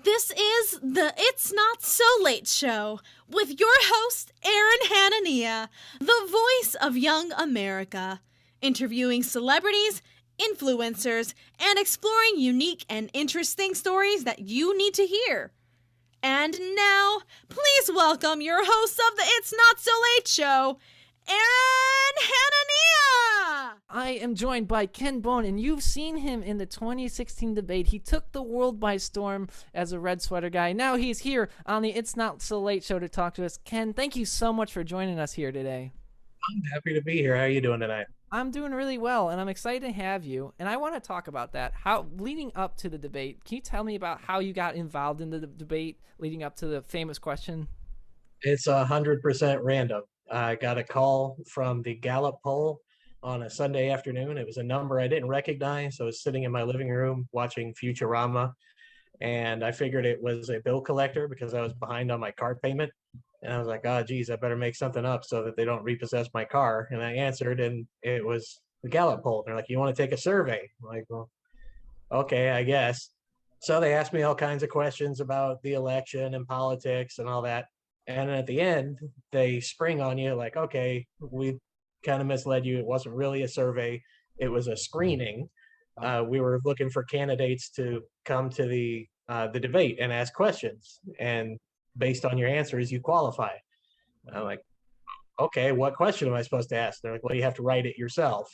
This is the It's Not So Late show with your host, Aaron Hanania, the voice of young America, interviewing celebrities, influencers, and exploring unique and interesting stories that you need to hear. And now, please welcome your host of the It's Not So Late show, Aaron Hanania! I am joined by Ken Bone, and you've seen him in the 2016 debate. He took the world by storm as a red sweater guy. Now he's here on the It's Not So Late show to talk to us. Ken, thank you so much for joining us here today. I'm happy to be here. How are you doing tonight? I'm doing really well, and I'm excited to have you. And I want to talk about that. How leading up to the debate, can you tell me about how you got involved in the debate leading up to the famous question? It's 100% random. I got a call from the Gallup poll on a Sunday afternoon. It was a number I didn't recognize. I was sitting in my living room watching Futurama, and I figured it was a bill collector because I was behind on my car payment. And I was like, oh, geez, I better make something up so that they don't repossess my car. And I answered, and it was the Gallup poll. They're like, you want to take a survey? I'm like, well, okay, I guess. So they asked me all kinds of questions about the election and politics and all that. And at the end, they spring on you like, okay, we kind of misled you. It wasn't really a survey. It was a screening. We were looking for candidates to come to the debate and ask questions. And based on your answers, you qualify. I'm like, okay, what question am I supposed to ask? They're like, well, you have to write it yourself.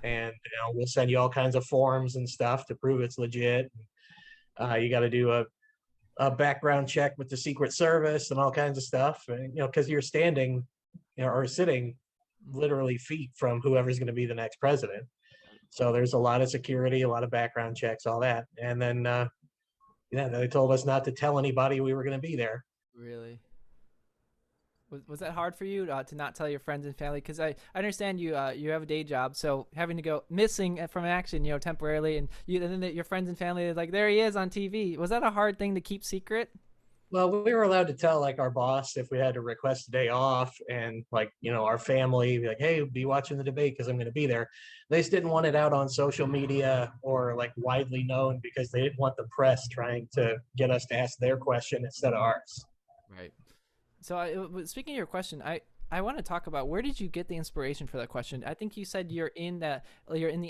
And we'll send you all kinds of forms and stuff to prove it's legit. You got to do a background check with the Secret Service and all kinds of stuff. And, because you're standing or sitting literally feet from whoever's going to be the next president. So there's a lot of security, a lot of background checks, all that. And then, they told us not to tell anybody we were going to be there. Really? Was that hard for you to not tell your friends and family? Because I understand you you have a day job, so having to go missing from action, temporarily, and then your friends and family are like, there he is on TV. Was that a hard thing to keep secret? Well, we were allowed to tell like our boss if we had to request a day off, and our family be like, hey, be watching the debate because I'm going to be there. They just didn't want it out on social media or like widely known because they didn't want the press trying to get us to ask their question instead of ours. Right. So speaking of your question, I want to talk about, where did you get the inspiration for that question? I think you said you're in the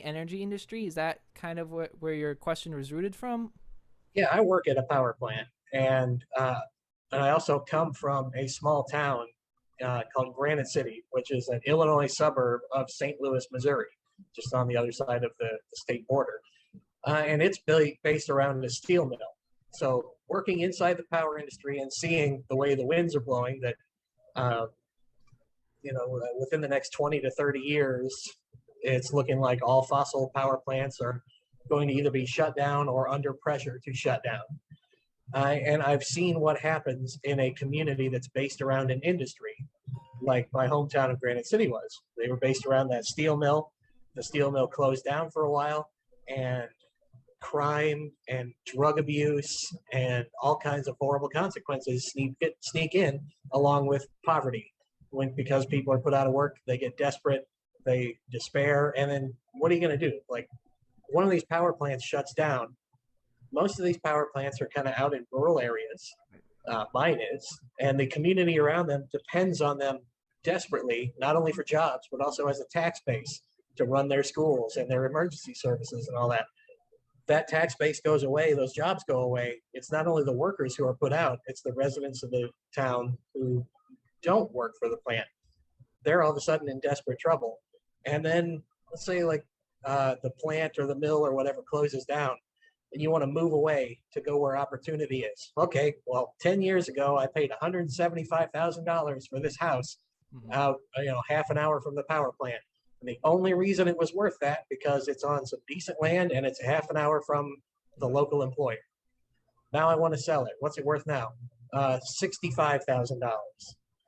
energy industry. Is that kind of where your question was rooted from? Yeah, I work at a power plant, and I also come from a small town called Granite City, which is an Illinois suburb of St. Louis, Missouri, just on the other side of the state border. And it's based around a steel mill. So working inside the power industry and seeing the way the winds are blowing, that within the next 20 to 30 years, it's looking like all fossil power plants are going to either be shut down or under pressure to shut down. And I've seen what happens in a community that's based around an industry, like my hometown of Granite City was. They were based around that steel mill. The steel mill closed down for a while, and crime and drug abuse and all kinds of horrible consequences sneak in, along with poverty. Because people are put out of work, they get desperate, they despair, and then what are you going to do? Like, one of these power plants shuts down. Most of these power plants are kind of out in rural areas. Mine is, and the community around them depends on them desperately, not only for jobs, but also as a tax base to run their schools and their emergency services and all that. That tax base goes away, those jobs go away. It's not only the workers who are put out, it's the residents of the town who don't work for the plant. They're all of a sudden in desperate trouble. And then let's say the plant or the mill or whatever closes down, and you want to move away to go where opportunity is. Okay, well, 10 years ago, I paid $175,000 for this house out, half an hour from the power plant. And the only reason it was worth that because it's on some decent land and it's half an hour from the local employer. Now I want to sell it. What's it worth now? $65,000.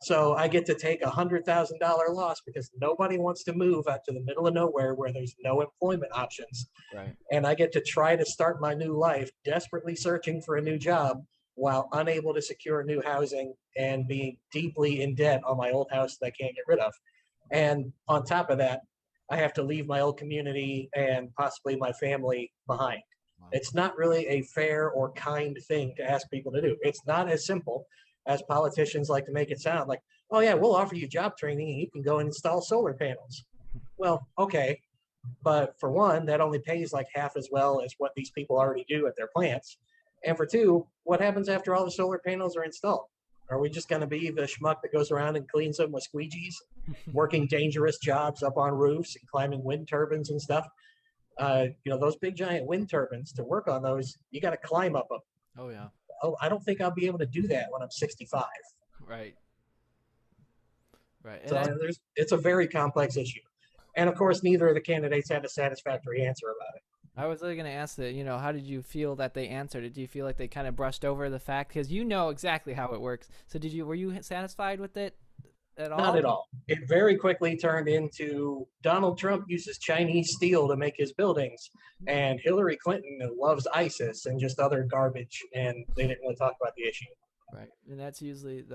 So I get to take $100,000 loss because nobody wants to move out to the middle of nowhere where there's no employment options. Right. And I get to try to start my new life desperately searching for a new job while unable to secure new housing and being deeply in debt on my old house that I can't get rid of. And on top of that, I have to leave my old community and possibly my family behind. Wow. It's not really a fair or kind thing to ask people to do. It's not as simple as politicians like to make it sound like, oh, yeah, we'll offer you job training and you can go and install solar panels. Well, okay. But for one, that only pays like half as well as what these people already do at their plants. And for two, what happens after all the solar panels are installed? Are we just going to be the schmuck that goes around and cleans them with squeegees, working dangerous jobs up on roofs and climbing wind turbines and stuff? Those big giant wind turbines, to work on those, you got to climb up them. Oh yeah. Oh, I don't think I'll be able to do that when I'm 65. Right. Right. And So it's a very complex issue. And of course, neither of the candidates had a satisfactory answer about it. I was really going to ask that, how did you feel that they answered it? Do you feel like they kind of brushed over the fact? Because you know exactly how it works. So were you satisfied with it at all? Not at all. It very quickly turned into Donald Trump uses Chinese steel to make his buildings, and Hillary Clinton loves ISIS and just other garbage, and they didn't really talk about the issue. Right, and that's usually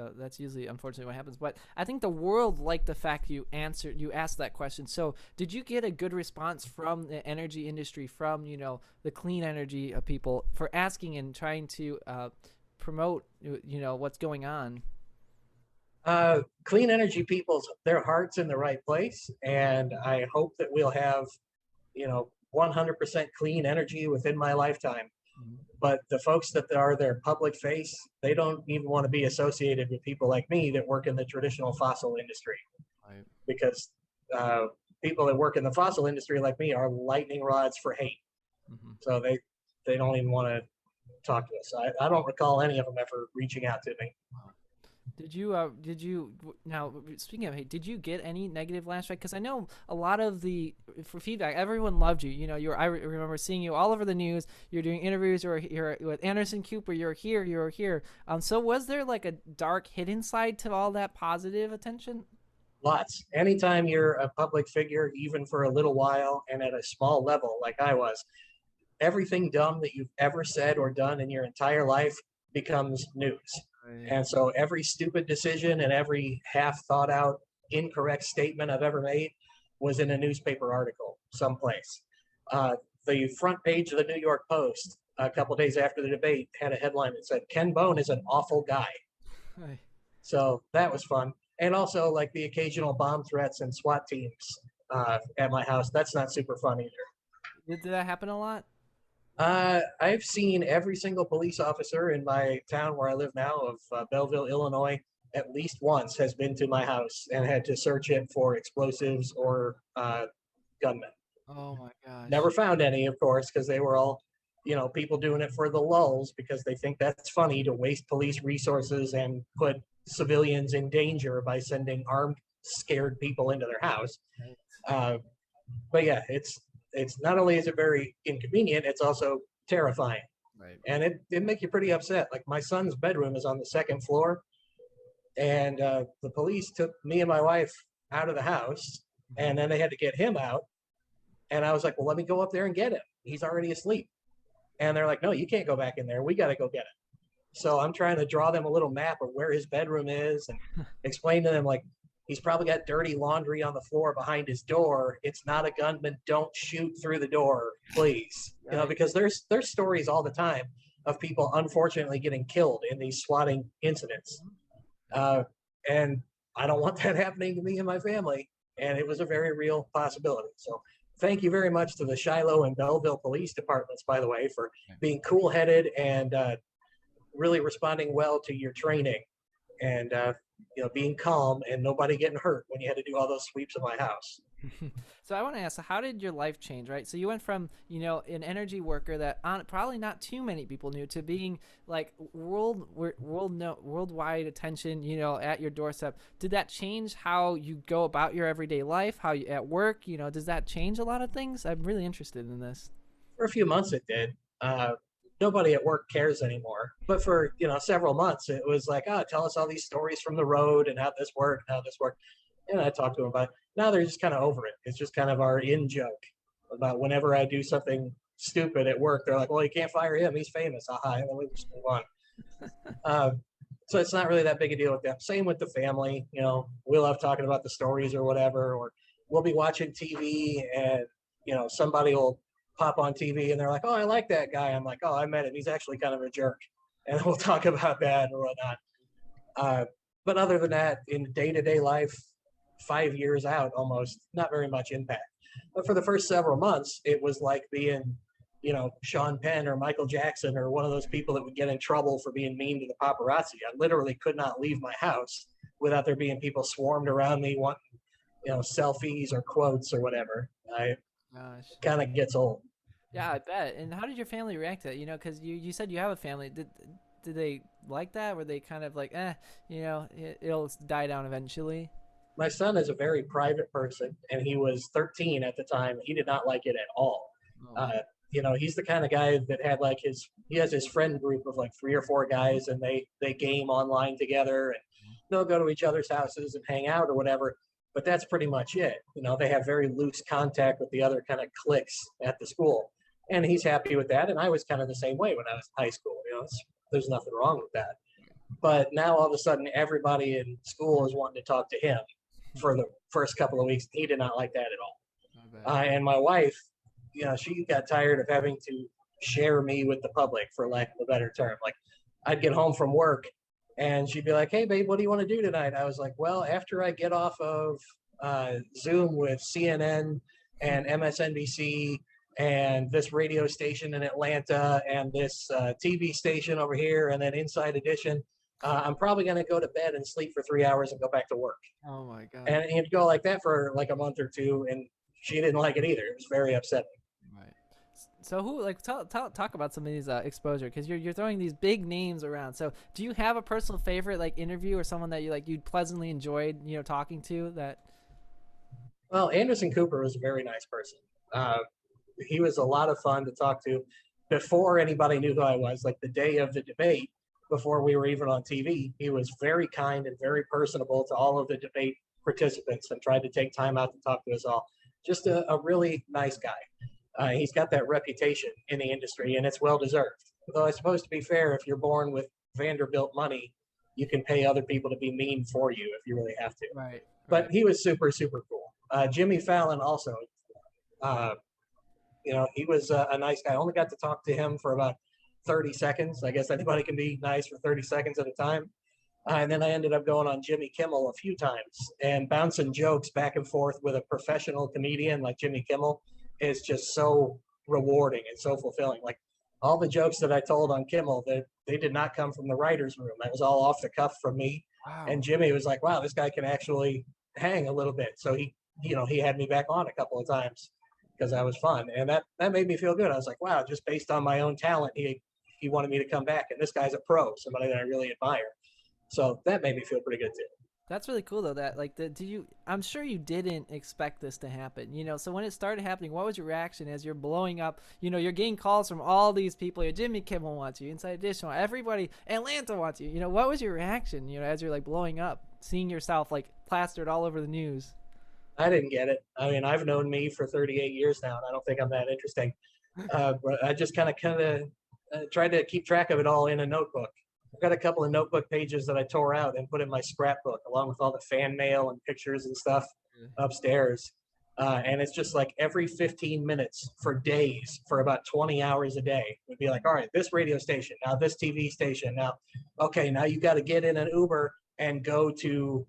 unfortunately what happens. But I think the world liked the fact you asked that question. So did you get a good response from the energy industry, from the clean energy people, for asking and trying to promote what's going on? Clean energy people's their heart's in the right place, and I hope that we'll have 100% clean energy within my lifetime. But the folks that are their public face, they don't even want to be associated with people like me that work in the traditional fossil industry. Right. Because people that work in the fossil industry like me are lightning rods for hate. Mm-hmm. So they don't even want to talk to us. I don't recall any of them ever reaching out to me. Did you now, speaking of hate, did you get any negative lashback? Because I know a lot of for feedback, everyone loved you. I remember seeing you all over the news. You're doing interviews, you're with Anderson Cooper, you're here. So was there like a dark hidden side to all that positive attention? Lots. Anytime you're a public figure, even for a little while and at a small level like I was, everything dumb that you've ever said or done in your entire life becomes news. And so every stupid decision and every half thought out incorrect statement I've ever made was in a newspaper article someplace. The front page of the New York Post a couple days after the debate had a headline that said, Ken Bone is an awful guy. Hi. So that was fun. And also like the occasional bomb threats and SWAT teams at my house. That's not super fun either. Did that happen a lot? I've seen every single police officer in my town where I live now of Belleville, Illinois, at least once has been to my house and had to search it for explosives or gunmen. Oh my gosh. Never found any, of course, because they were all, people doing it for the lulz because they think that's funny to waste police resources and put civilians in danger by sending armed, scared people into their house. But yeah, it's not only is it very inconvenient, it's also terrifying. Right. And it make you pretty upset. Like my son's bedroom is on the second floor, and the police took me and my wife out of the house, and then they had to get him out. And I was like, well, let me go up there and get him. He's already asleep. And they're like, no, you can't go back in there. We got to go get him. So I'm trying to draw them a little map of where his bedroom is and explain to them, like, he's probably got dirty laundry on the floor behind his door. It's not a gunman. Don't shoot through the door, please. Right. Because there's stories all the time of people unfortunately getting killed in these swatting incidents. And I don't want that happening to me and my family. And it was a very real possibility. So thank you very much to the Shiloh and Belleville police departments, by the way, for being cool-headed and really responding well to your training. And being calm and nobody getting hurt when you had to do all those sweeps in my house. So I want to ask, how did your life change, right? So you went from, an energy worker that probably not too many people knew to being like worldwide attention, at your doorstep. Did that change how you go about your everyday life, how you at work? Does that change a lot of things? I'm really interested in this. For a few months it did. Nobody at work cares anymore. But for, several months, it was like, tell us all these stories from the road and how this worked. And I talked to them about it. Now they're just kind of over it. It's just kind of our in joke about whenever I do something stupid at work, they're like, well, you can't fire him. He's famous. Aha. And then we just move on. So it's not really that big a deal with them. Same with the family. We love talking about the stories or whatever, or we'll be watching TV and, somebody will pop on TV and they're like, oh, I like that guy. I'm like, oh, I met him. He's actually kind of a jerk. And we'll talk about that and whatnot. But other than that, in day-to-day life, 5 years out, almost not very much impact. But for the first several months, it was like being, Sean Penn or Michael Jackson or one of those people that would get in trouble for being mean to the paparazzi. I literally could not leave my house without there being people swarmed around me wanting, selfies or quotes or whatever. I Gosh. kind of gets old. Yeah, I bet. And how did your family react to that? Because you said you have a family. Did they like that? Were they kind of like, it'll die down eventually? My son is a very private person, and he was 13 at the time. He did not like it at all. Oh. He's the kind of guy that had he has his friend group of like 3 or 4 guys, and they game online together, and they'll go to each other's houses and hang out or whatever. But that's pretty much it. They have very loose contact with the other kind of cliques at the school, and he's happy with that. And I was kind of the same way when I was in high school. There's nothing wrong with that. But now all of a sudden, everybody in school is wanting to talk to him for the first couple of weeks. He did not like that at all. And my wife, she got tired of having to share me with the public, for lack of a better term. Like, I'd get home from work and she'd be like, hey, babe, what do you want to do tonight? I was like, well, after I get off of Zoom with CNN and MSNBC and this radio station in Atlanta and this TV station over here and then Inside Edition, I'm probably going to go to bed and sleep for 3 hours and go back to work. Oh, my God. And it'd go like that for like a month or two, and she didn't like it either. It was very upsetting. Right. So talk about some of these exposure, because you're throwing these big names around. So do you have a personal favorite like interview or someone that you pleasantly enjoyed talking to? That? Well, Anderson Cooper was a very nice person. He was a lot of fun to talk to before anybody knew who I was. Like the day of the debate, before we were even on TV, he was very kind and very personable to all of the debate participants and tried to take time out to talk to us all. Just a really nice guy. He's got that reputation in the industry, and it's well-deserved. Though I suppose, to be fair, if you're born with Vanderbilt money, you can pay other people to be mean for you if you really have to. Right. But he was super, super cool. Jimmy Fallon also, he was a nice guy. I only got to talk to him for about 30 seconds. I guess anybody can be nice for 30 seconds at a time. And then I ended up going on Jimmy Kimmel a few times and bouncing jokes back and forth with a professional comedian like Jimmy Kimmel is just so rewarding and so fulfilling. Like all the jokes that I told on Kimmel, they did not come from the writer's room. That was all off the cuff from me. Wow. And Jimmy was like, wow, this guy can actually hang a little bit. So he had me back on a couple of times because that was fun. And that made me feel good. I was like, wow, just based on my own talent, he wanted me to come back. And this guy's a pro, somebody that I really admire. So that made me feel pretty good too. That's really cool though. That I'm sure you didn't expect this to happen. So when it started happening, what was your reaction as you're blowing up? You're getting calls from all these people. Jimmy Kimmel wants you, Inside Edition, everybody, Atlanta wants you. What was your reaction? As you're like blowing up, seeing yourself like plastered all over the news. I didn't get it. I mean, I've known me for 38 years now, and I don't think I'm that interesting. But I just kind of tried to keep track of it all in a notebook. I've got a couple of notebook pages that I tore out and put in my scrapbook along with all the fan mail and pictures and stuff upstairs. And it's just like every 15 minutes for days, for about 20 hours a day, would be like, all right, this radio station, now this TV station, now, okay, now you got to get in an Uber and go to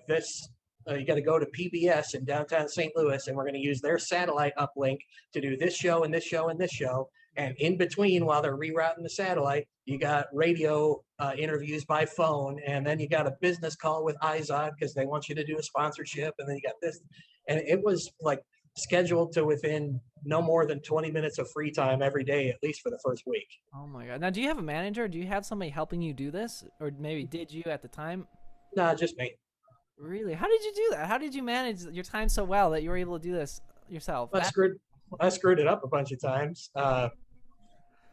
this. You got to go to PBS in downtown St. Louis, and we're going to use their satellite uplink to do this show and this show and this show. And in between, while they're rerouting the satellite, you got radio interviews by phone, and then you got a business call with iZod because they want you to do a sponsorship, and then you got this. And it was like scheduled to within no more than 20 minutes of free time every day, at least for the first week. Oh my God. Now, do you have a manager? Do you have somebody helping you do this? Or maybe did you at the time? Nah, just me. Really? How did you do that? How did you manage your time so well that you were able to do this yourself? I screwed it up a bunch of times.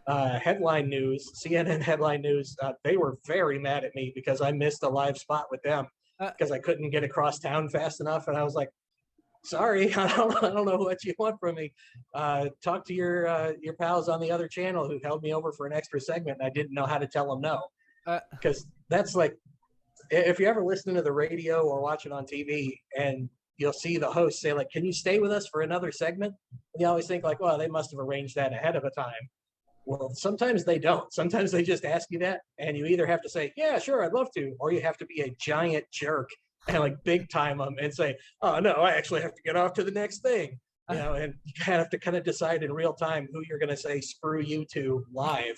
Headline News, CNN Headline News, they were very mad at me because I missed a live spot with them because I couldn't get across town fast enough. And I was like, sorry, I don't know what you want from me. Talk to your pals on the other channel who held me over for an extra segment, and I didn't know how to tell them no. Because that's like, if you ever listen to the radio or watch it on TV and you'll see the host say like, can you stay with us for another segment? And you always think like, well, they must have arranged that ahead of a time. Well, sometimes they don't. Sometimes they just ask you that, and you either have to say, yeah, sure, I'd love to, or you have to be a giant jerk and like big time them and say, oh no, I actually have to get off to the next thing. And you have to kind of decide in real time who you're going to say screw you to live,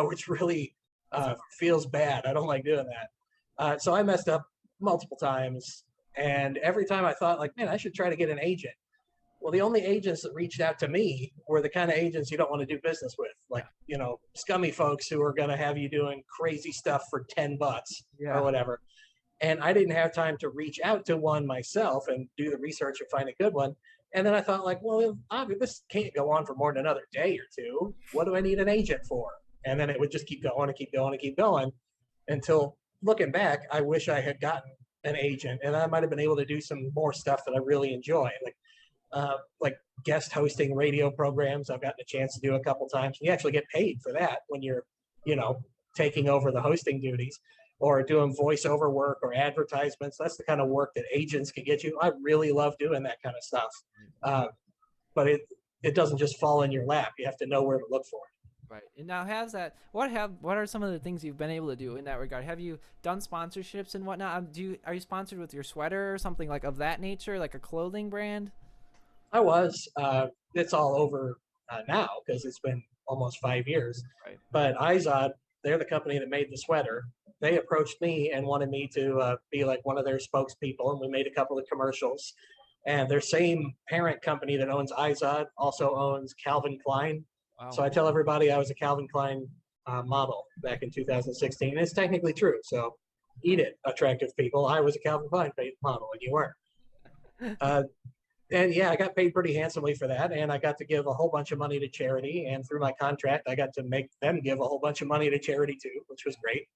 which really feels bad. I don't like doing that. So I messed up multiple times, and every time I thought like, man, I should try to get an agent. Well, the only agents that reached out to me were the kind of agents you don't want to do business with, like, scummy folks who are going to have you doing crazy stuff for $10 or whatever. And I didn't have time to reach out to one myself and do the research and find a good one. And then I thought like, well, this can't go on for more than another day or two. What do I need an agent for? And then it would just keep going and keep going and keep going until, looking back, I wish I had gotten an agent, and I might have been able to do some more stuff that I really enjoy. Like guest hosting radio programs. I've gotten a chance to do a couple times. You actually get paid for that when you're, taking over the hosting duties, or doing voiceover work or advertisements. That's the kind of work that agents can get you. I really love doing that kind of stuff. But it doesn't just fall in your lap. You have to know where to look for it. Right. And now what are some of the things you've been able to do in that regard? Have you done sponsorships and whatnot? Are you sponsored with your sweater or something like of that nature, like a clothing brand? I was. It's all over now because it's been almost 5 years. Right. But Izod, they're the company that made the sweater. They approached me and wanted me to be like one of their spokespeople, and we made a couple of commercials. And their same parent company that owns Izod also owns Calvin Klein. Wow. So I tell everybody I was a Calvin Klein model back in 2016. And it's technically true. So eat it, attractive people. I was a Calvin Klein model, and you weren't. And yeah, I got paid pretty handsomely for that. And I got to give a whole bunch of money to charity. And through my contract, I got to make them give a whole bunch of money to charity too, which was great.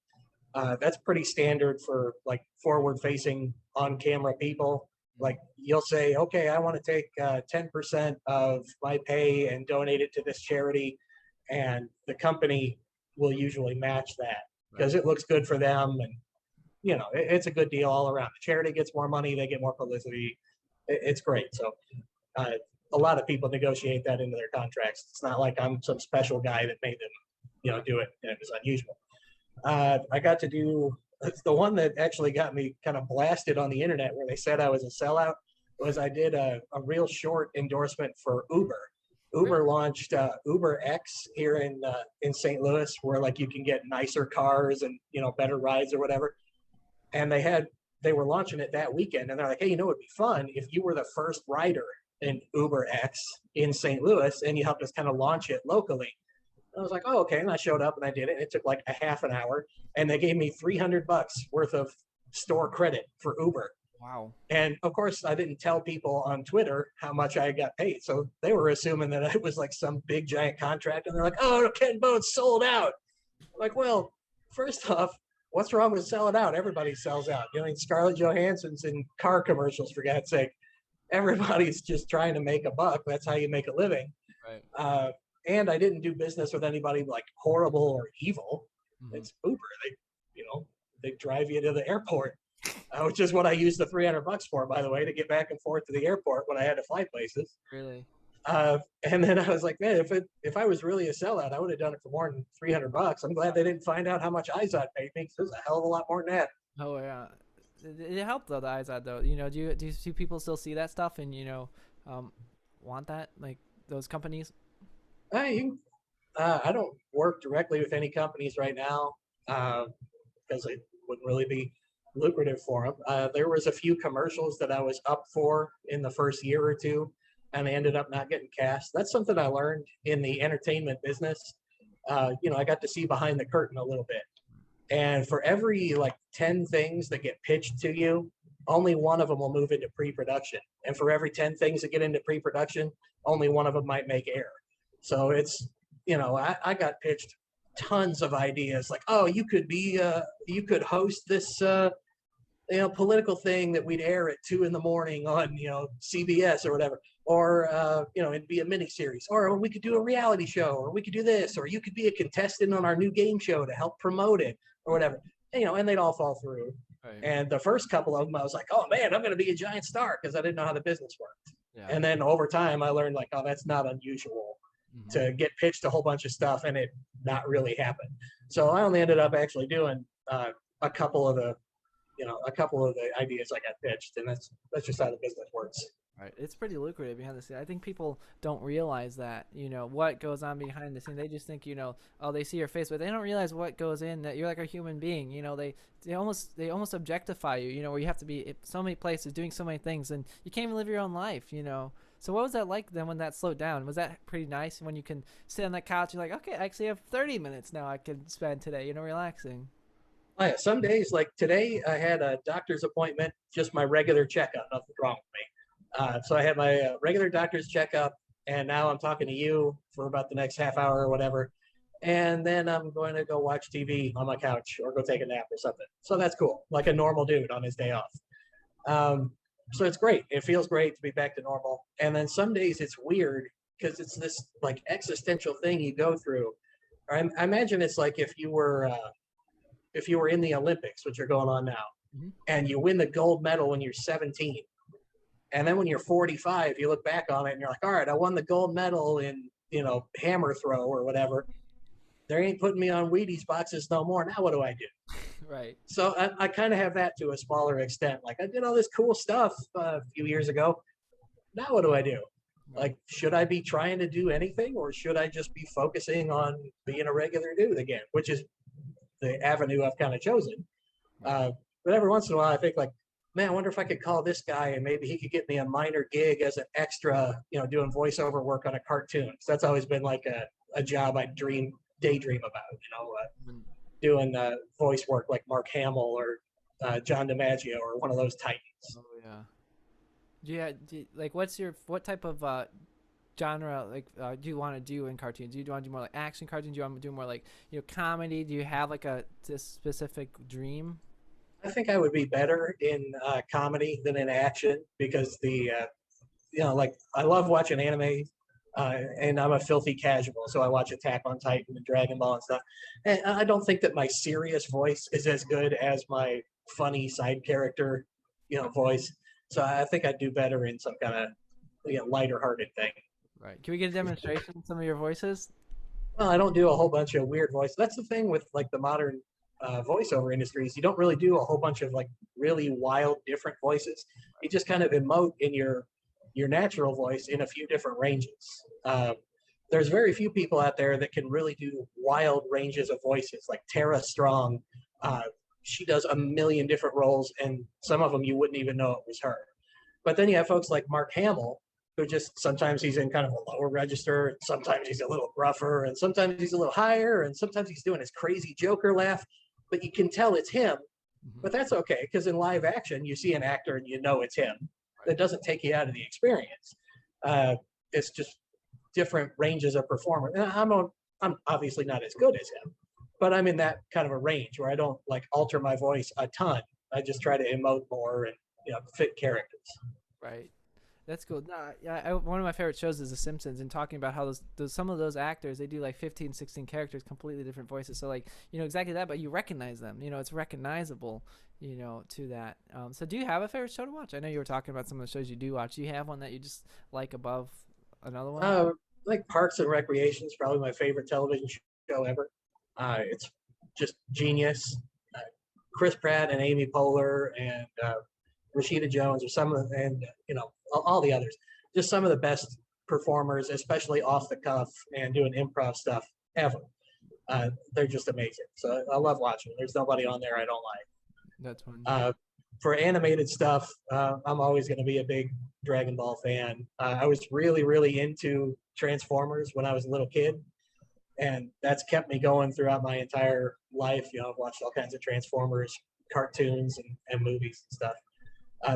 That's pretty standard for like forward-facing on-camera people. Like you'll say, okay, I want to take 10% of my pay and donate it to this charity. And the company will usually match that because it looks good for them. And, it's a good deal all around. The charity gets more money. They get more publicity. It's great. So a lot of people negotiate that into their contracts. It's not like I'm some special guy that made them, do it. And it was unusual. I got to do, the one that actually got me kind of blasted on the internet where they said I was a sellout was I did a real short endorsement for Uber. Uber launched Uber X here in St. Louis, where like you can get nicer cars and, better rides or whatever. And they were launching it that weekend, and they're like, hey, it'd be fun if you were the first rider in Uber X in St. Louis and you helped us kind of launch it locally. And I was like, oh, okay. And I showed up and I did it. It took like a half an hour, and they gave me $300 worth of store credit for Uber. Wow. And of course, I didn't tell people on Twitter how much I got paid. So they were assuming that it was like some big giant contract. And they're like, oh, Ken Bone's sold out. I'm like, well, first off, what's wrong with selling out? Everybody sells out. Scarlett Johansson's in car commercials, for God's sake. Everybody's just trying to make a buck. That's how you make a living. Right. And I didn't do business with anybody like horrible or evil. Mm-hmm. It's Uber. They drive you to the airport, which is what I used the $300 for, by the way, to get back and forth to the airport when I had to fly places. Really? And then I was like, man, if I was really a sellout, I would have done it for more than $300. I'm glad they didn't find out how much Izod paid me, because it was a hell of a lot more than that. Oh yeah, it helped though, the Izod though. Do you see people still see that stuff and want that, like those companies? I don't work directly with any companies right now because it wouldn't really be lucrative for them. There was a few commercials that I was up for in the first year or two, and they ended up not getting cast. That's something I learned in the entertainment business. I got to see behind the curtain a little bit. And for every 10 things that get pitched to you, only one of them will move into pre-production. And for every 10 things that get into pre-production, only one of them might make air. So it's, I got pitched tons of ideas like, oh, you could host this, political thing that we'd air at 2 a.m. on, CBS or whatever. Or, it'd be a mini series, or we could do a reality show, or we could do this, or you could be a contestant on our new game show to help promote it or whatever, and they'd all fall through. Right. And the first couple of them, I was like, oh man, I'm going to be a giant star because I didn't know how the business worked. Yeah. And then over time, I learned like, oh, that's not unusual to get pitched a whole bunch of stuff and it not really happen. So I only ended up actually doing a couple of the, a couple of the ideas I got pitched, and that's just how the business works. Right. It's pretty lucrative behind the scenes. I think people don't realize that, what goes on behind the scene. They just think, oh, they see your face, but they don't realize what goes in, that you're like a human being. They almost objectify you, where you have to be at so many places doing so many things and you can't even live your own life. So what was that like then when that slowed down? Was that pretty nice when you can sit on that couch? You're like, okay, I actually have 30 minutes now I can spend today, relaxing. Oh, yeah. Some days, like today, I had a doctor's appointment, just my regular checkup, nothing wrong with me. So I had my regular doctor's checkup, and now I'm talking to you for about the next half hour or whatever. And then I'm going to go watch TV on my couch or go take a nap or something. So that's cool, like a normal dude on his day off. So it's great. It feels great to be back to normal. And then some days it's weird because it's this like existential thing you go through. I imagine it's like if you were in the Olympics, which are going on now, and you win the gold medal when you're 17. And then when you're 45, you look back on it and you're like, all right, I won the gold medal in, hammer throw or whatever. They ain't putting me on Wheaties boxes no more. Now what do I do? Right. So I kind of have that to a smaller extent. Like I did all this cool stuff a few years ago. Now what do I do? Like, should I be trying to do anything, or should I just be focusing on being a regular dude again, which is the avenue I've kind of chosen. But every once in a while, I think like, man, I wonder if I could call this guy and maybe he could get me a minor gig as an extra, doing voiceover work on a cartoon. So that's always been like a job I daydream about, doing voice work like Mark Hamill or John DiMaggio or one of those titans. Oh yeah. Like what type of genre do you want to do in cartoons? Do you want to do more like action cartoons? Do you want to do more like comedy? Do you have like this specific dream? I think I would be better in comedy than in action because like I love watching anime, and I'm a filthy casual, so I watch Attack on Titan and Dragon Ball and stuff. And I don't think that my serious voice is as good as my funny side character, voice. So I think I'd do better in some kind of lighter-hearted thing. Right. Can we get a demonstration of some of your voices? Well, I don't do a whole bunch of weird voices. That's the thing with like the modern voiceover industries. You don't really do a whole bunch of like really wild different voices. You just kind of emote in your natural voice in a few different ranges. There's very few people out there that can really do wild ranges of voices, like Tara Strong. She does a million different roles, and some of them you wouldn't even know it was her. But then you have folks like Mark Hamill, who just sometimes he's in kind of a lower register, and sometimes he's a little gruffer, and sometimes he's a little higher, and sometimes he's doing his crazy Joker laugh, but you can tell it's him. But that's okay, because in live action, you see an actor and you know it's him. That doesn't take you out of the experience. It's just different ranges of performance. And I'm obviously not as good as him, but I'm in that kind of a range where I don't like alter my voice a ton. I just try to emote more and fit characters. Right. That's cool. No, one of my favorite shows is The Simpsons, and talking about how some of those actors, they do like 15, 16 characters, completely different voices. So like, exactly that, but you recognize them. It's recognizable, to that. So do you have a favorite show to watch? I know you were talking about some of the shows you do watch. Do you have one that you just like above another one? Like Parks and Recreation is probably my favorite television show ever. It's just genius. Chris Pratt and Amy Poehler and Rashida Jones or some of them, and all the others, just some of the best performers, especially off the cuff and doing improv stuff ever. They're just amazing. So I love watching. There's nobody on there I don't like. That's fun. For animated stuff, I'm always going to be a big Dragon Ball fan. I was really, really into Transformers when I was a little kid, and that's kept me going throughout my entire life. I've watched all kinds of Transformers cartoons and movies and stuff.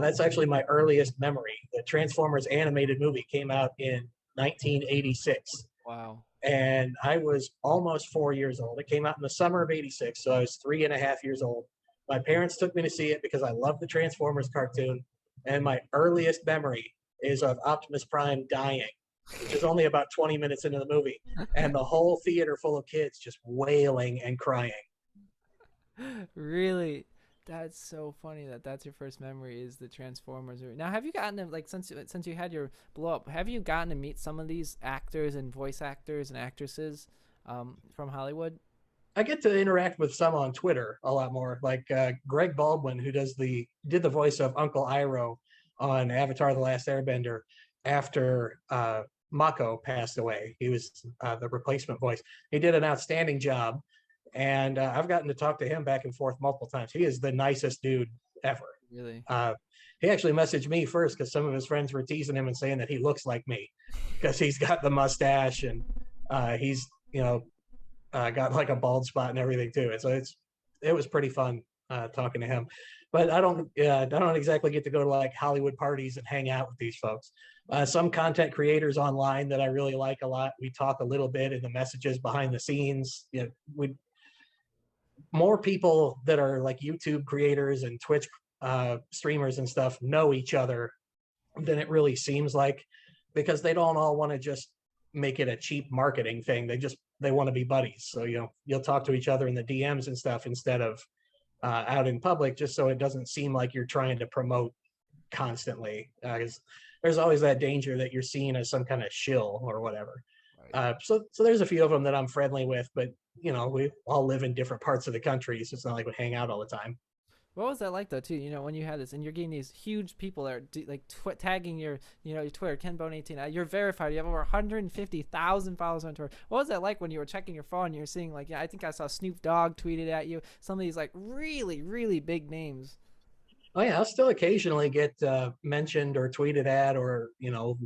That's actually my earliest memory. The Transformers animated movie came out in 1986. Wow. And I was almost 4 years old. It came out in the summer of 86, so I was 3.5 years old. My parents took me to see it because I love the Transformers cartoon. And my earliest memory is of Optimus Prime dying, which is only about 20 minutes into the movie. And the whole theater full of kids just wailing and crying. Really? That's so funny that that's your first memory is the Transformers movie. Now, have you gotten to, like, since you had your blow up, have you gotten to meet some of these actors and voice actors and actresses from Hollywood? I get to interact with some on Twitter a lot more, like Greg Baldwin, who did the voice of Uncle Iroh on Avatar: The Last Airbender after Mako passed away. He was the replacement voice. He did an outstanding job, and I've gotten to talk to him back and forth multiple times. He is the nicest dude ever. Really? He actually messaged me first because some of his friends were teasing him and saying that he looks like me because he's got the mustache and he's got like a bald spot and everything too. And so it was pretty fun talking to him. But I don't exactly get to go to like Hollywood parties and hang out with these folks. Some content creators online that I really like a lot. We talk a little bit in the messages behind the scenes. More people that are like YouTube creators and Twitch streamers and stuff know each other than it really seems like, because they don't all want to just make it a cheap marketing thing. They want to be buddies. So you'll talk to each other in the DMs and stuff instead of out in public, just so it doesn't seem like you're trying to promote constantly. Because there's always that danger that you're seen as some kind of shill or whatever. Right. So there's a few of them that I'm friendly with, but we all live in different parts of the country, so it's not like we hang out all the time. What was that like though too? When you had this and you're getting these huge people that are like tagging your your Twitter, KenBone18. You're verified. You have over 150,000 followers on Twitter. What was that like when you were checking your phone and you're seeing like, I think I saw Snoop Dogg tweeted at you. Some of these like really, really big names. Oh yeah, I'll still occasionally get mentioned or tweeted at or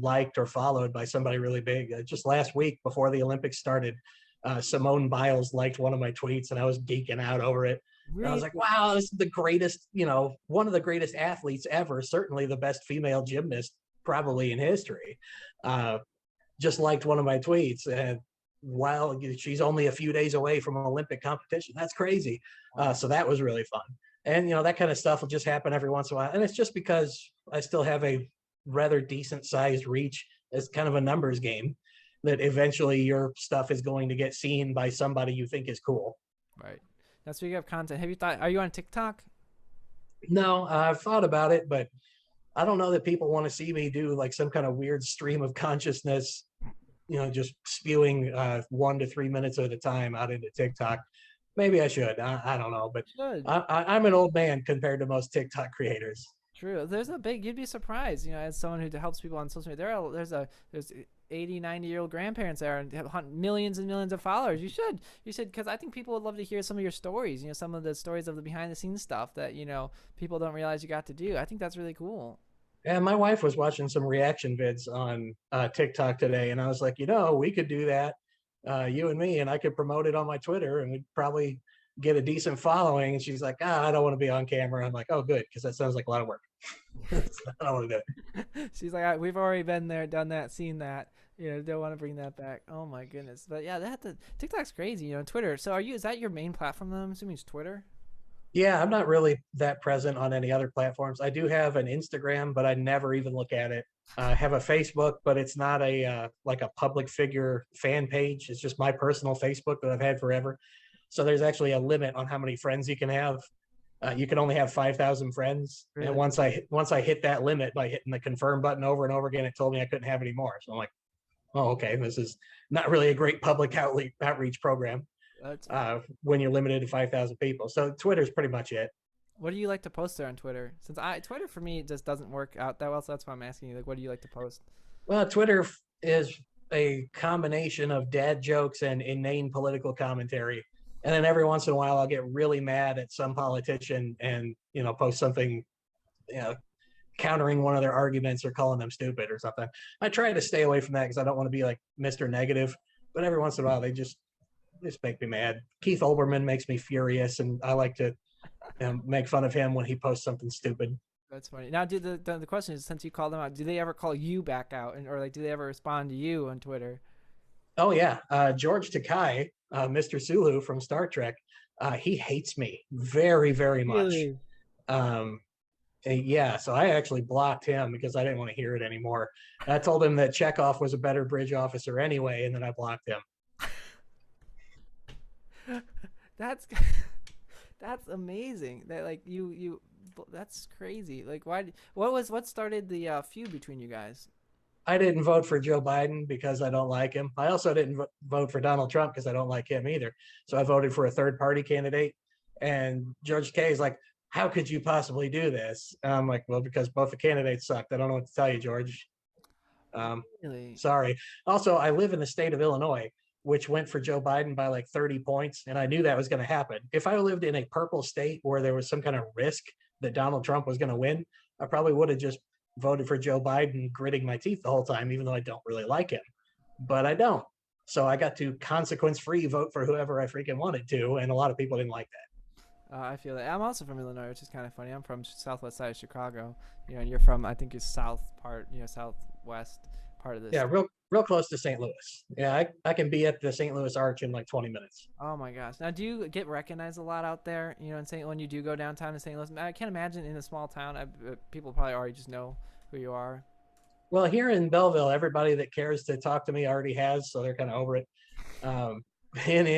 liked or followed by somebody really big. Just last week before the Olympics started, Simone Biles liked one of my tweets and I was geeking out over it. Really? I was like, wow, this is the greatest, one of the greatest athletes ever, certainly the best female gymnast probably in history. Just liked one of my tweets. And while she's only a few days away from an Olympic competition, that's crazy. So that was really fun. And, that kind of stuff will just happen every once in a while. And it's just because I still have a rather decent sized reach. It's kind of a numbers game that eventually your stuff is going to get seen by somebody you think is cool. Right. That's where you have content. Have you thought, are you on TikTok? No, I've thought about it, but I don't know that people want to see me do like some kind of weird stream of consciousness, just spewing 1 to 3 minutes at a time out into TikTok. Maybe I should. I don't know, but I'm an old man compared to most TikTok creators. True. You'd be surprised, as someone who helps people on social media, there's 80, 90-year-old grandparents there and have millions and millions of followers. You should, because I think people would love to hear some of your stories, some of the stories of the behind the scenes stuff that, people don't realize you got to do. I think that's really cool. Yeah, my wife was watching some reaction vids on TikTok today, and I was like, we could do that, you and me, and I could promote it on my Twitter, and we'd probably get a decent following. And she's like, I don't want to be on camera. I'm like, oh, good, because that sounds like a lot of work. I don't want to do it. She's like, we've already been there, done that, seen that. Don't want to bring that back. Oh my goodness. But yeah, TikTok's crazy. Twitter. So is that your main platform though? I'm assuming it's Twitter. Yeah, I'm not really that present on any other platforms. I do have an Instagram, but I never even look at it. I have a Facebook, but it's not like a public figure fan page. It's just my personal Facebook that I've had forever. So there's actually a limit on how many friends you can have. You can only have 5,000 friends. Really? And once I hit that limit by hitting the confirm button over and over again, it told me I couldn't have any more. So I'm like, oh, okay, this is not really a great public outreach program when you're limited to 5,000 people. So Twitter's pretty much it. What do you like to post there on Twitter? Since Twitter for me just doesn't work out that well, so that's why I'm asking you. Like, what do you like to post? Well, Twitter is a combination of dad jokes and inane political commentary. And then every once in a while, I'll get really mad at some politician and, post something, countering one of their arguments or calling them stupid or something. I try to stay away from that because I don't want to be like Mr. Negative. But every once in a while, they just make me mad. Keith Olbermann makes me furious, and I like to make fun of him when he posts something stupid. That's funny. Now, the question is, since you called them out, do they ever call you back out, or like, do they ever respond to you on Twitter? Oh yeah, George Takei, Mr. Sulu from Star Trek, he hates me very, very much. Really? Yeah, so I actually blocked him because I didn't want to hear it anymore. I told him that Chekhov was a better bridge officer anyway, and then I blocked him. That's That's amazing. That like you that's crazy. Like what started the feud between you guys? I didn't vote for Joe Biden because I don't like him. I also didn't vote for Donald Trump because I don't like him either. So I voted for a third party candidate. And George K is like, how could you possibly do this? And I'm like, well, because both the candidates sucked. I don't know what to tell you, George. Um, Really? sorry. Also, I live in the state of Illinois, which went for Joe Biden by like 30 points. And I knew that was going to happen. If I lived in a purple state where there was some kind of risk that Donald Trump was going to win, I probably would have just voted for Joe Biden, gritting my teeth the whole time, even though I don't really like him. But I don't. So I got to consequence free vote for whoever I freaking wanted to. And a lot of people didn't like that. I feel that. I'm also from Illinois, which is kind of funny. I'm from southwest side of Chicago. And you're from, I think, your south part, southwest part of this. Yeah, real close to St. Louis. Yeah, I can be at the St. Louis Arch in like 20 minutes. Oh my gosh! Now, do you get recognized a lot out there? In St. when you do go downtown to St. Louis, I can't imagine in a small town. People probably already just know who you are. Well, here in Belleville, everybody that cares to talk to me already has, so they're kind of over it. Um, and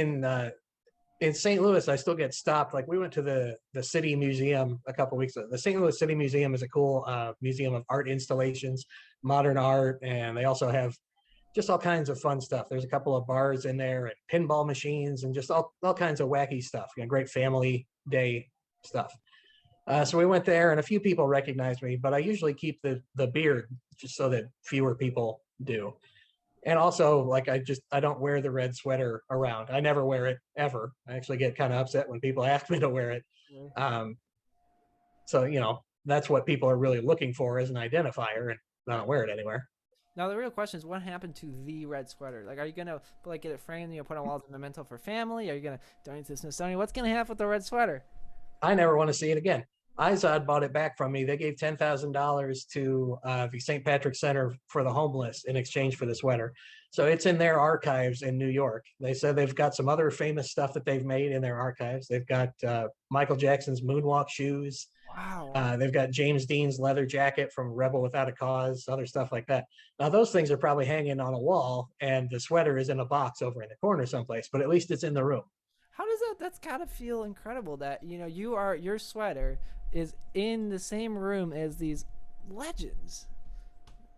in St. Louis, I still get stopped. Like we went to the City Museum a couple weeks ago. The St. Louis City Museum is a cool museum of art installations, modern art, and they also have just all kinds of fun stuff. There's a couple of bars in there and pinball machines and just all kinds of wacky stuff. Great family day stuff. So we went there, and a few people recognized me, but I usually keep the beard just so that fewer people do. And also, like I don't wear the red sweater around. I never wear it ever. I actually get kind of upset when people ask me to wear it. Um, so that's what people are really looking for as an identifier, and I don't wear it anywhere. Now the real question is, what happened to the red sweater? Like, are you gonna get it framed? Put on a wall as a memento for family? Are you gonna donate to the Smithsonian? What's gonna happen with the red sweater? I never want to see it again. Izod bought it back from me. They gave $10,000 to the St. Patrick Center for the Homeless in exchange for the sweater. So it's in their archives in New York. They said they've got some other famous stuff that they've made in their archives. They've got Michael Jackson's moonwalk shoes. Wow. They've got James Dean's leather jacket from Rebel Without a Cause, other stuff like that. Now, those things are probably hanging on a wall, and the sweater is in a box over in the corner someplace, but at least it's in the room. How does that's gotta feel incredible that, your sweater is in the same room as these legends.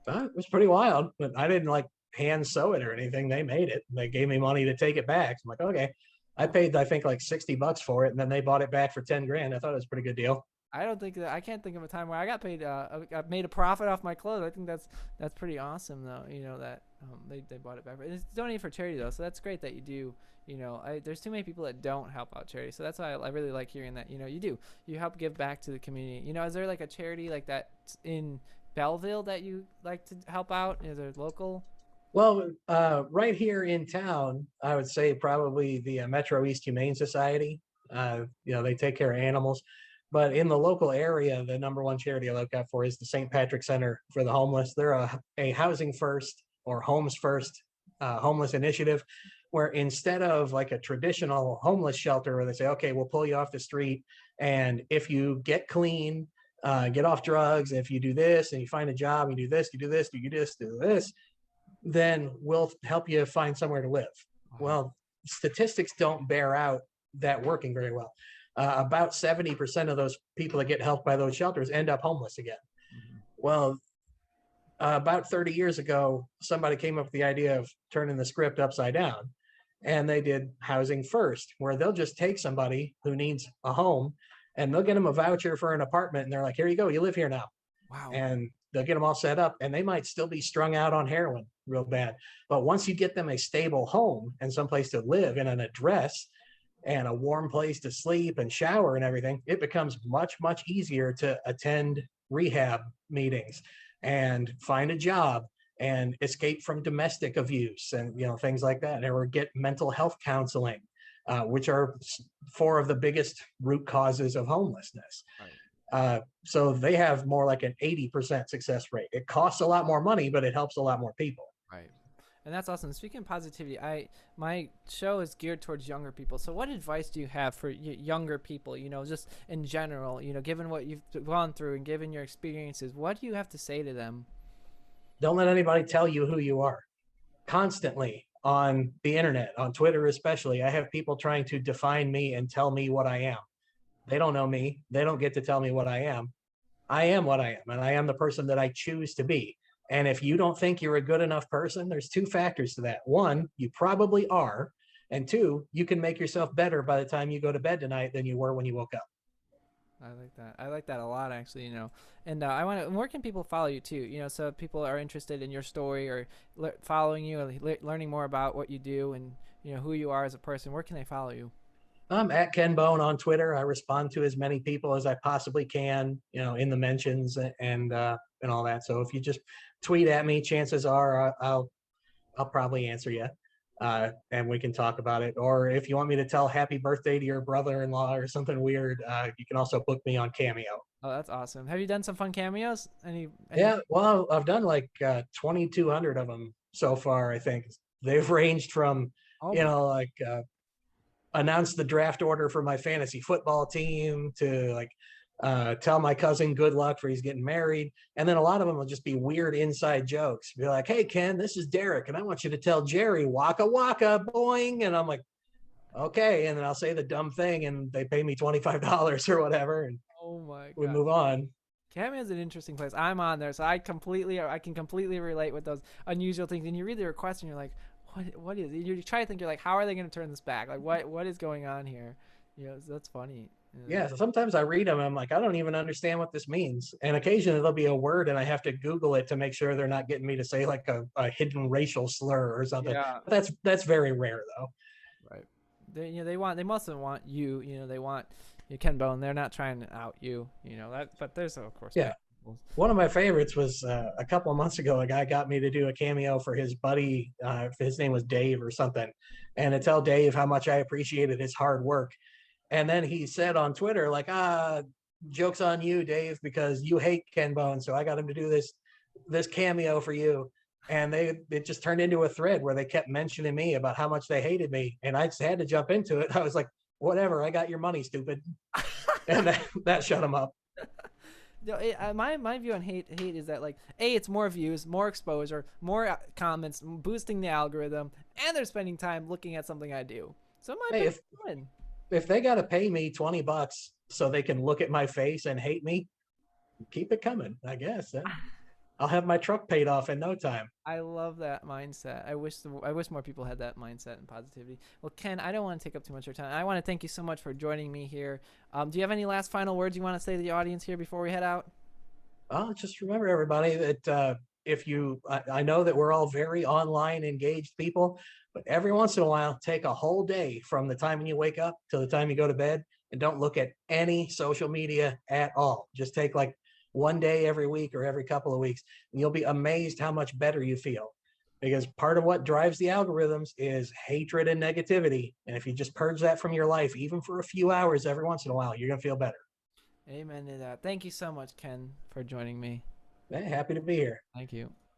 It was pretty wild, but I didn't like hand sew it or anything. They made it. They gave me money to take it back. I'm like, okay. I paid, I think, like $60 for it, and then they bought it back for 10 grand. I thought it was a pretty good deal. I can't think of a time where I got paid. I made a profit off my clothes. I think that's pretty awesome, though. That they bought it back. It's donated for charity, though, so that's great that you do. There's too many people that don't help out charity, so that's why I really like hearing that. You help give back to the community. Is there like a charity like that in Belleville that you like to help out? Is there local? Well, right here in town, I would say probably the Metro East Humane Society. They take care of animals. But in the local area, the number one charity I look out for is the St. Patrick Center for the Homeless. They're a housing first or homes first homeless initiative, where instead of like a traditional homeless shelter where they say, okay, we'll pull you off the street, and if you get clean, get off drugs, if you do this and you find a job, you do this, you do this, you do this, do this, then we'll help you find somewhere to live. Wow. Well, statistics don't bear out that working very well. About 70% of those people that get helped by those shelters end up homeless again. Mm-hmm. Well, about 30 years ago, somebody came up with the idea of turning the script upside down, and they did housing first, where they'll just take somebody who needs a home and they'll get them a voucher for an apartment, and they're like, here you go, you live here now. Wow. And they'll get them all set up, and they might still be strung out on heroin real bad. But once you get them a stable home and someplace to live and an address and a warm place to sleep and shower and everything, it becomes much, much easier to attend rehab meetings and find a job and escape from domestic abuse and things like that, or get mental health counseling, which are four of the biggest root causes of homelessness. Right. So they have more like an 80% success rate. It costs a lot more money, but it helps a lot more people. Right. And that's awesome. Speaking of positivity, my show is geared towards younger people. So what advice do you have for younger people, just in general, given what you've gone through and given your experiences, what do you have to say to them? Don't let anybody tell you who you are. Constantly on the internet, on Twitter especially, I have people trying to define me and tell me what I am. They don't know me. They don't get to tell me what I am. I am what I am, and I am the person that I choose to be. And if you don't think you're a good enough person, there's two factors to that. One, you probably are. And two, you can make yourself better by the time you go to bed tonight than you were when you woke up. I like that. I like that a lot, actually. And I want to. Where can people follow you too? So if people are interested in your story or following you, or learning more about what you do, and who you are as a person. Where can they follow you? I'm at Ken Bone on Twitter. I respond to as many people as I possibly can, in the mentions and all that. So if you just tweet at me, chances are I'll probably answer you, and we can talk about it. Or if you want me to tell happy birthday to your brother-in-law or something weird, you can also book me on Cameo. Oh, that's awesome. Have you done some fun cameos? Any? Yeah, well, I've done like 2,200 of them so far. I think they've ranged from, Oh my. like announce the draft order for my fantasy football team to like tell my cousin good luck for he's getting married. And then a lot of them will just be weird inside jokes. Be like, hey, Ken, this is Derek, and I want you to tell Jerry, waka waka, boing. And I'm like, okay. And then I'll say the dumb thing, and they pay me $25 or whatever, and Oh my we god. move on. Cameo is an interesting place. I'm on there, so I can completely relate with those unusual things. And you read the request, and you're like, what is it? You try to think, you're like, how are they going to turn this back? Like, what is going on here? So that's funny. Yeah, so sometimes I read them, and I'm like, I don't even understand what this means. And occasionally there'll be a word, and I have to Google it to make sure they're not getting me to say like a hidden racial slur or something. Yeah. That's very rare though. Right. They mustn't want you. They want Ken Bone. They're not trying to out you. That. But there's of course. Yeah. One of my favorites was a couple of months ago. A guy got me to do a cameo for his buddy. His name was Dave or something, and to tell Dave how much I appreciated his hard work. And then he said on Twitter, like, joke's on you, Dave, because you hate Ken Bone. So I got him to do this cameo for you. And it just turned into a thread where they kept mentioning me about how much they hated me. And I just had to jump into it. I was like, whatever, I got your money, stupid. And that shut him up. My view on hate is that, like, it's more views, more exposure, more comments, boosting the algorithm, and they're spending time looking at something I do. So it might be win. If they got to pay me $20 so they can look at my face and hate me, keep it coming, I guess. I'll have my truck paid off in no time. I love that mindset. I wish more people had that mindset and positivity. Well, Ken, I don't want to take up too much of your time. I want to thank you so much for joining me here. Do you have any last final words you want to say to the audience here before we head out? Just remember, everybody, that I know that we're all very online engaged people, but every once in a while, take a whole day from the time when you wake up till the time you go to bed, and don't look at any social media at all. Just take like one day every week or every couple of weeks, and you'll be amazed how much better you feel. Because part of what drives the algorithms is hatred and negativity. And if you just purge that from your life, even for a few hours every once in a while, you're going to feel better. Amen to that. Thank you so much, Ken, for joining me. Happy to be here. Thank you.